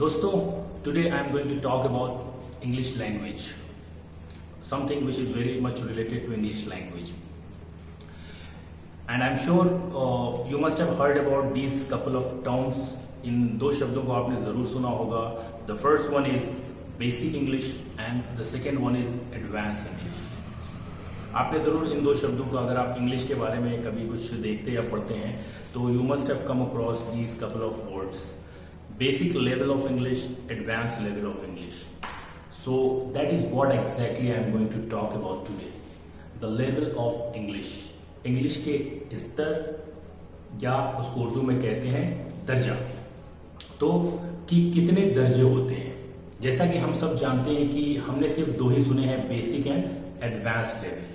दोस्तों, today I am going to talk about English language, something which is very much related to English language. And I'm sure you must have heard about these couple of terms. इन दो शब्दों को आपने जरूर सुना होगा. The first one is basic English and the second one is advanced English. आपने जरूर इन दो शब्दों को, अगर आप इंग्लिश के बारे में कभी कुछ देखते या पढ़ते हैं, तो you must have come across these couple of words. Basic level of English, advanced level of English. So that is what exactly I am going to talk about today. The level of English. English के स्तर, या उसको उर्दू में कहते हैं दर्जा. तो कि कितने दर्जे होते हैं. जैसा कि हम सब जानते हैं कि हमने सिर्फ दो ही सुने हैं, बेसिक एंड एडवांस्ड लेवल.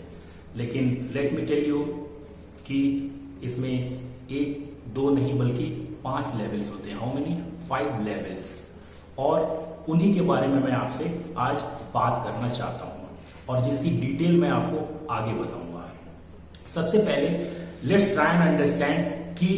लेकिन लेट मी टेल यू कि इसमें एक दो नहीं बल्कि 5 लेवल्स होते हैं. How many? 5 लेवल्स. और उन्हीं के बारे में मैं आपसे आज बात करना चाहता हूं, और जिसकी डिटेल मैं आपको आगे बताऊंगा. सबसे पहले लेट्स ट्राई एंड अंडरस्टैंड कि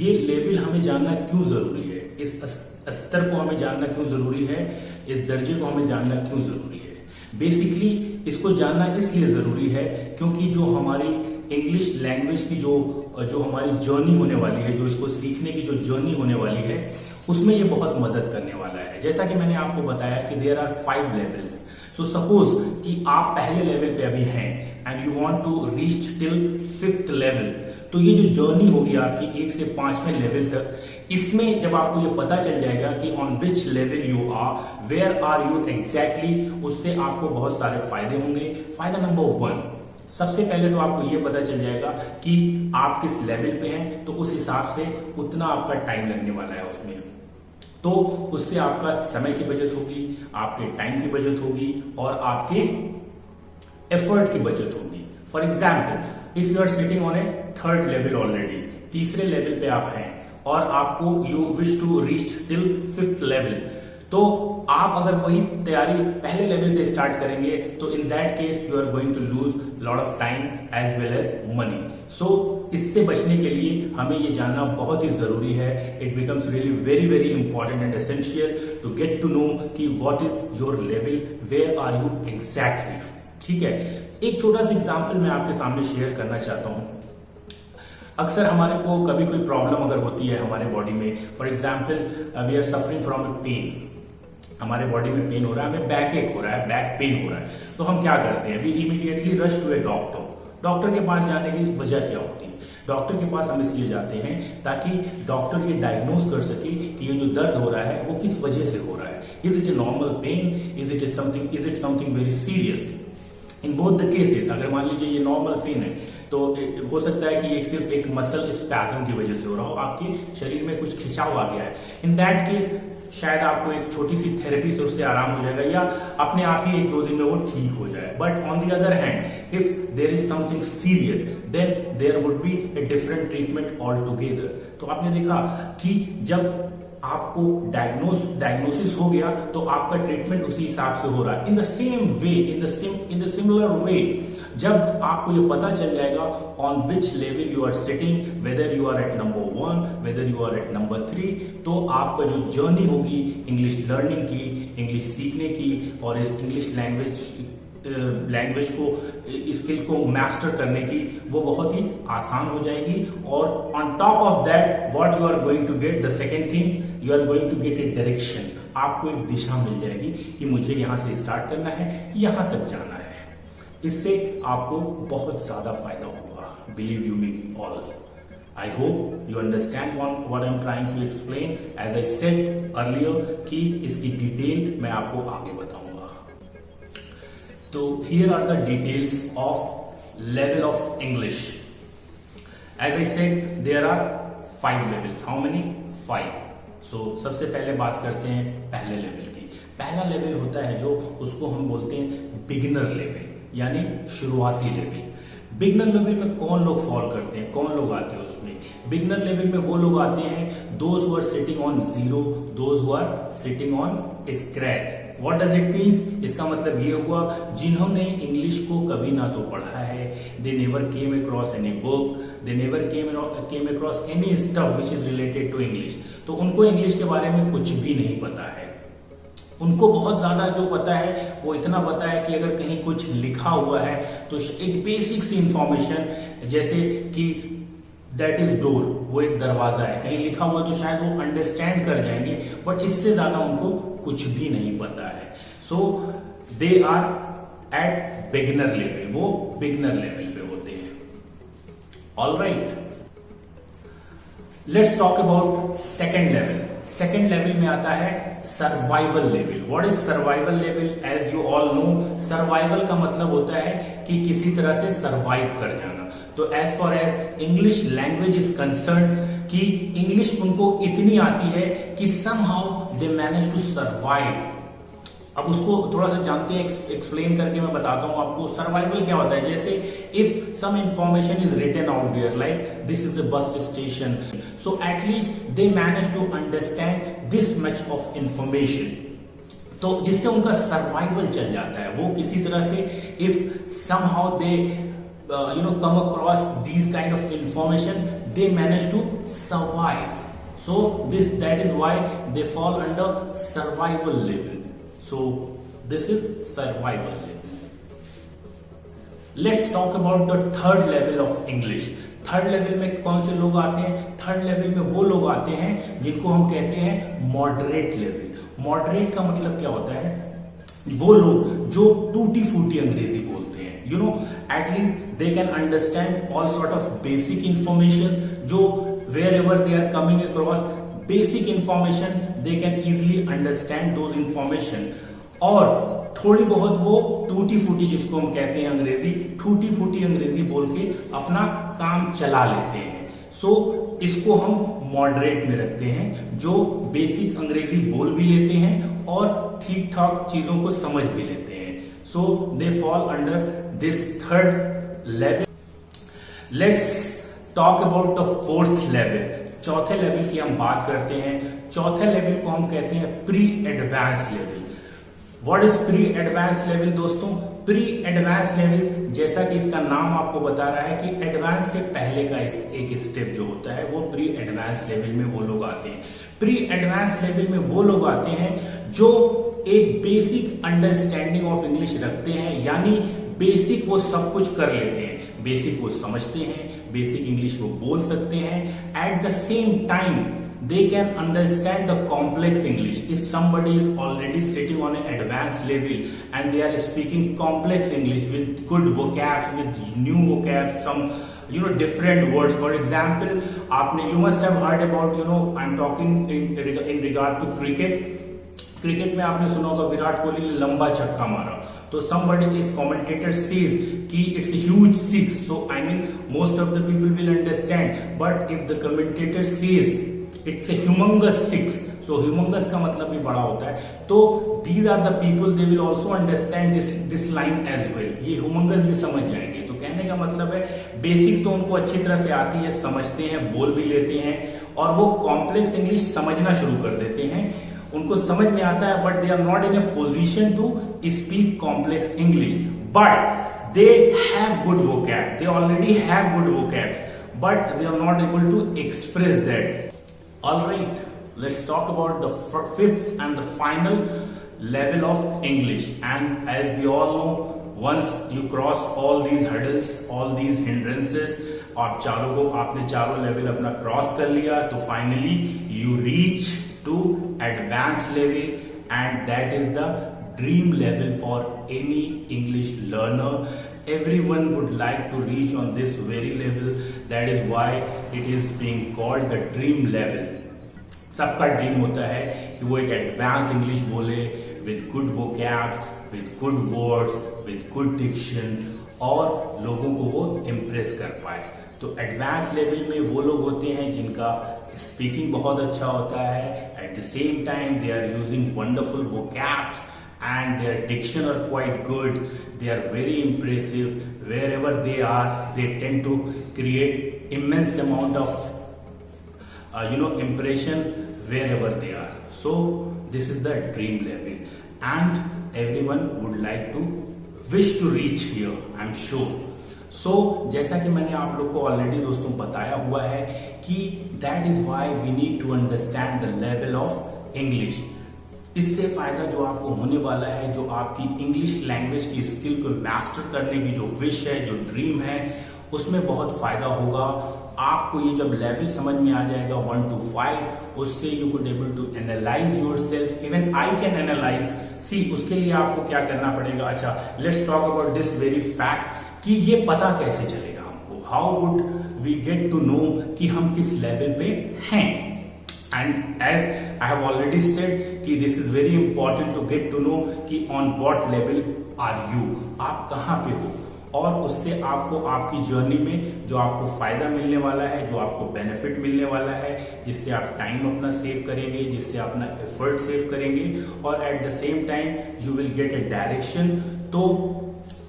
ये लेवल हमें जानना क्यों जरूरी है, इस स्तर को हमें जानना क्यों जरूरी है, इस दर्जे को हमें जानना क्यों जरूरी है. बेसिकली इसको जानना इसलिए जरूरी है क्योंकि जो हमारी इंग्लिश लैंग्वेज की जो हमारी जर्नी होने वाली है, जो इसको सीखने की जो जर्नी होने वाली है, उसमें ये बहुत मदद करने वाला है. जैसा कि मैंने आपको बताया कि there are 5 levels. So suppose कि आप पहले लेवल पे अभी हैं and you want to reach till 5th level. तो ये जो जर्नी होगी आपकी 1 से 5वें लेवल तक, इसमें जब आपको ये पता चल जाएगा कि on which level you are, where are you exactly, उससे आपको बहुत सारे फायदे होंगे. फायदा नंबर 1, सबसे पहले तो आपको ये पता चल जाएगा कि आप किस लेवल पे हैं, तो उस हिसाब से उतना आपका टाइम लगने वाला है उसमें. तो उससे आपका समय की बचत होगी, आपके टाइम की बचत होगी, और आपके एफर्ट की बचत होगी. For example, if you are sitting on a 3rd level already, तीसरे लेवल पे आप हैं और आपको you wish to reach till 5th level, तो आप अगर वही तैयारी पहले लेवल से स्टार्ट करेंगे तो in that case you are going to lose lot of time as well as money. So इससे बचने के लिए हमें ये जानना बहुत ही जरूरी है. It becomes really very very important and essential to get to know कि what is your level, where are you exactly. ठीक है, एक छोटा सा एग्जाम्पल मैं आपके सामने शेयर करना चाहता हूं. अक्सर हमारे को कभी कोई प्रॉब्लम अगर होती है हमारे बॉडी में, for example we are suffering from a pain, हमारे बॉडी में पेन हो रहा है, हमें बैक एक हो रहा है, बैक पेन हो रहा है, तो हम क्या करते हैं? We immediately rush to a doctor. Doctor के पास जाने की वजह क्या होती है? डॉक्टर के पास हम इसलिए जाते हैं ताकि डॉक्टर ये डायग्नोज कर सके कि ये जो दर्द हो रहा है वो किस वजह से हो रहा है. Is it a normal pain, is it something very serious. In both the cases, अगर मान लीजिए ये नॉर्मल पेन है, तो हो सकता है कि ये सिर्फ एक मसल स्पैज्म की वजह से हो रहा हो, आपके शरीर में कुछ खिंचाव आ गया है. इन दैट केस शायद आपको एक छोटी सी थेरेपी से उससे आराम हो जाएगा, या अपने आप ही 1-2 दिन में वो ठीक हो जाए. But on the other hand, if there is something serious, then there would be a different treatment all together. तो आपने देखा कि जब आपको डायग्नोसिस हो गया तो आपका ट्रीटमेंट उसी हिसाब से हो रहा है. In the same way, in the similar way, जब आपको ये पता चल जाएगा on which level you are sitting, whether you are at number 1, whether you are at number 3, तो आपका जो जर्नी होगी इंग्लिश लर्निंग की, इंग्लिश सीखने की, और इस इंग्लिश लैंग्वेज को, स्किल को मास्टर करने की, वो बहुत ही आसान हो जाएगी. और on top of that what you are going to get, the second thing, you are going to get a direction. आपको एक दिशा मिल जाएगी कि मुझे यहां से स्टार्ट करना है, यहां तक जाना है. इससे आपको बहुत ज्यादा फायदा होगा. Believe you me all. I hope you understand what I'm trying to explain. As I said earlier कि इसकी डिटेल मैं आपको आगे बताऊंगा. तो here are the details of level of English. As I said, there are 5 levels. How many? 5. So सबसे पहले बात करते हैं पहले लेवल की. पहला लेवल होता है जो, उसको हम बोलते हैं बिगिनर लेवल, यानी शुरुआती लेवल. बिगिनर लेवल में कौन लोग फॉल करते हैं, कौन लोग आते हैं उसमें? बिगिनर लेवल में वो लोग आते हैं those who are sitting on 0, those who are sitting on scratch. What does it means? इसका मतलब ये हुआ जिन्होंने इंग्लिश को कभी ना तो पढ़ा है, they never came across any book, they never came across any stuff which is related to English. तो उनको इंग्लिश के बारे में कुछ भी नहीं पता है. उनको बहुत ज्यादा जो पता है वो इतना पता है कि अगर कहीं कुछ लिखा हुआ है तो एक बेसिक सी इंफॉर्मेशन, जैसे कि दैट इज डोर, वो एक दरवाजा है, कहीं लिखा हुआ तो शायद वो अंडरस्टैंड कर जाएंगे, बट इससे ज्यादा उनको कुछ भी नहीं पता है। So they are at beginner level, वो बिगिनर लेवल पे होते हैं। Alright, let's talk about second level. Second level में आता है survival level. What is survival level? As you all know, survival का मतलब होता है कि किसी तरह से सर्वाइव कर जाना। तो as far as English language is concern, कि इंग्लिश उनको इतनी आती है कि somehow they manage to survive. अब उसको थोड़ा सा जानते हैं, एक्सप्लेन करके मैं बताता हूं आपको सर्वाइवल क्या होता है। जैसे if some information is written out there, like this is a bus station, so at least they manage to understand this much of information, तो जिससे उनका सर्वाइवल चल जाता है। वो किसी तरह से if somehow they come across these kind of information, they manage to survive. So that is why they fall under survival level. So this is survival level. Let's talk about the third level of English. Third level में कौन से लोग आते हैं? Third level में वो लोग आते हैं जिनको हम कहते हैं मॉडरेट लेवल। मॉडरेट का मतलब क्या होता है? वो लोग जो टूटी फूटी अंग्रेजी बोलते हैं, you know, at least they can understand all sort of basic information, जो wherever they are coming across basic information they can easily understand those information, और थोड़ी बहुत वो टूटी फूटी, जिसको हम कहते हैं अंग्रेजी, टूटी फूटी अंग्रेजी बोल के अपना काम चला लेते हैं। सो इसको हम मॉडरेट में रखते हैं, जो बेसिक अंग्रेजी बोल भी लेते हैं और ठीक ठाक चीजों को समझ भी लेते हैं। So they fall under this third level. Let's talk about the fourth level. चौथे लेवल की हम बात करते हैं। चौथे लेवल को हम कहते हैं pre advance level. What is pre advance level दोस्तों? प्री एडवांस लेवल, जैसा कि इसका नाम आपको बता रहा है कि एडवांस से पहले का एक स्टेप जो होता है वो प्री एडवांस लेवल में वो लोग आते हैं। प्री एडवांस लेवल में वो लोग आते हैं जो एक बेसिक अंडरस्टैंडिंग ऑफ इंग्लिश रखते हैं, यानी बेसिक वो सब कुछ कर लेते हैं, बेसिक वो समझते हैं, बेसिक इंग्लिश वो बोल सकते हैं। Eight the same time they can understand the complex English. If somebody is already sitting on an advanced level and they are speaking complex English with good vocabs, with new vocabs, some different words. For example, you must have heard about, I'm talking in regard to cricket. Cricket में आपने सुना होगा विराट कोहली ने लंबा छक्का मारा, तो somebody, if commentator says कि it's a huge six, so I mean most of the people will understand, but if the commentator says it's a humongous six, so humongous का मतलब भी बड़ा होता है, तो these are the people, they will also understand this line as well. ये humongous भी समझ जाएंगे। तो कहने का मतलब है बेसिक तो उनको अच्छी तरह से आती है, समझते हैं, बोल भी लेते हैं, और वो कॉम्प्लेक्स इंग्लिश समझना शुरू कर देते हैं। उनको समझ में आता है, but they are not in a position to speak complex English, but they have good vocab, they already have good vocab, but they are not able to express that. Alright, let's talk about the fifth and the final level of English. And as we all know, once you cross all these hurdles, all these hindrances, आपने चारों level अपना cross कर लिया, तो finally you reach to advance level, and that is the dream level for any English learner. Everyone would like to reach on this very level. That is why it is being called the dream level. सबका dream होता है कि वो एक advance English बोले with good vocabs, with good words, with good diction, और लोगों को वो इम्प्रेस कर पाए। तो एडवांस लेवल में वो लोग होते हैं जिनका स्पीकिंग बहुत अच्छा होता है, at the same time they are using wonderful vocabs and their diction are quite good. They are very impressive. Wherever they are, they tend to create immense amount of impression wherever they are. So this is the dream level, and everyone would like to wish to reach here, I'm sure. So जैसा कि मैंने आप लोग को already दोस्तों बताया हुआ है कि that is why we need to understand the level of English. इससे फायदा जो आपको होने वाला है, जो आपकी इंग्लिश लैंग्वेज की स्किल को मास्टर करने की जो विश है, जो ड्रीम है, उसमें बहुत फायदा होगा। आपको ये जब लेवल समझ में आ जाएगा 1 to 5, उससे you could able to analyse yourself, even I can analyse. See, उसके लिए आपको क्या करना पड़ेगा? अच्छा, let's talk about this very fact कि ये पता कैसे चलेगा हमको, how would we get to know कि हम किस लेवल पे हैं। And as I have already said कि this is very important to get to know कि on what level are you, आप कहां पे हो, और उससे आपको आपकी जर्नी में जो आपको फायदा मिलने वाला है, जो आपको बेनिफिट मिलने वाला है, जिससे आप टाइम अपना सेव करेंगे, जिससे अपना एफर्ट सेव करेंगे, और at the same time you will get a direction. तो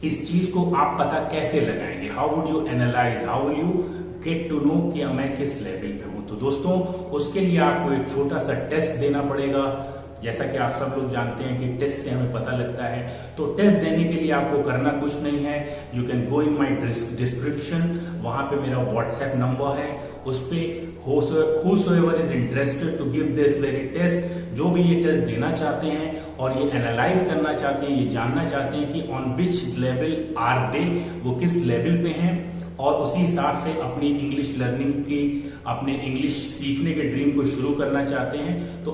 इस चीज को आप पता कैसे लगाएंगे? How would you analyse, how will you get to know कि मैं किस लेवल पे हूं? तो दोस्तों, उसके लिए आपको एक छोटा सा टेस्ट देना पड़ेगा। जैसा कि आप सब लोग जानते हैं कि टेस्ट से हमें पता लगता है। तो टेस्ट देने के लिए आपको करना कुछ नहीं है, you can go in my description, वहां पे मेरा व्हाट्सएप नंबर है, उस पे whosoever is interested to give this very test, जो भी ये टेस्ट देना चाहते हैं और ये एनालाइज करना चाहते हैं, ये जानना चाहते हैं कि on which level are they, वो किस लेवल पे हैं, और उसी हिसाब से अपनी इंग्लिश लर्निंग की, अपने इंग्लिश सीखने के ड्रीम को शुरू करना चाहते हैं, तो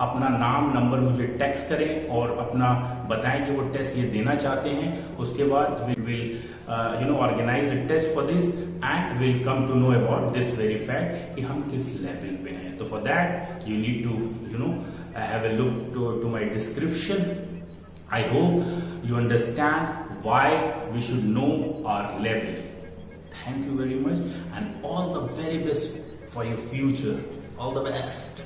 अपना नाम, नंबर मुझे टेक्स्ट करें और अपना बताएं कि वो टेस्ट ये देना चाहते हैं। उसके बाद will organise a test for this and will come to know about this very fact कि हम किस लेवल पे हैं। तो for that you need to have a look to my description. I hope you understand why we should know our level. Thank you very much and all the very best for your future. All the best.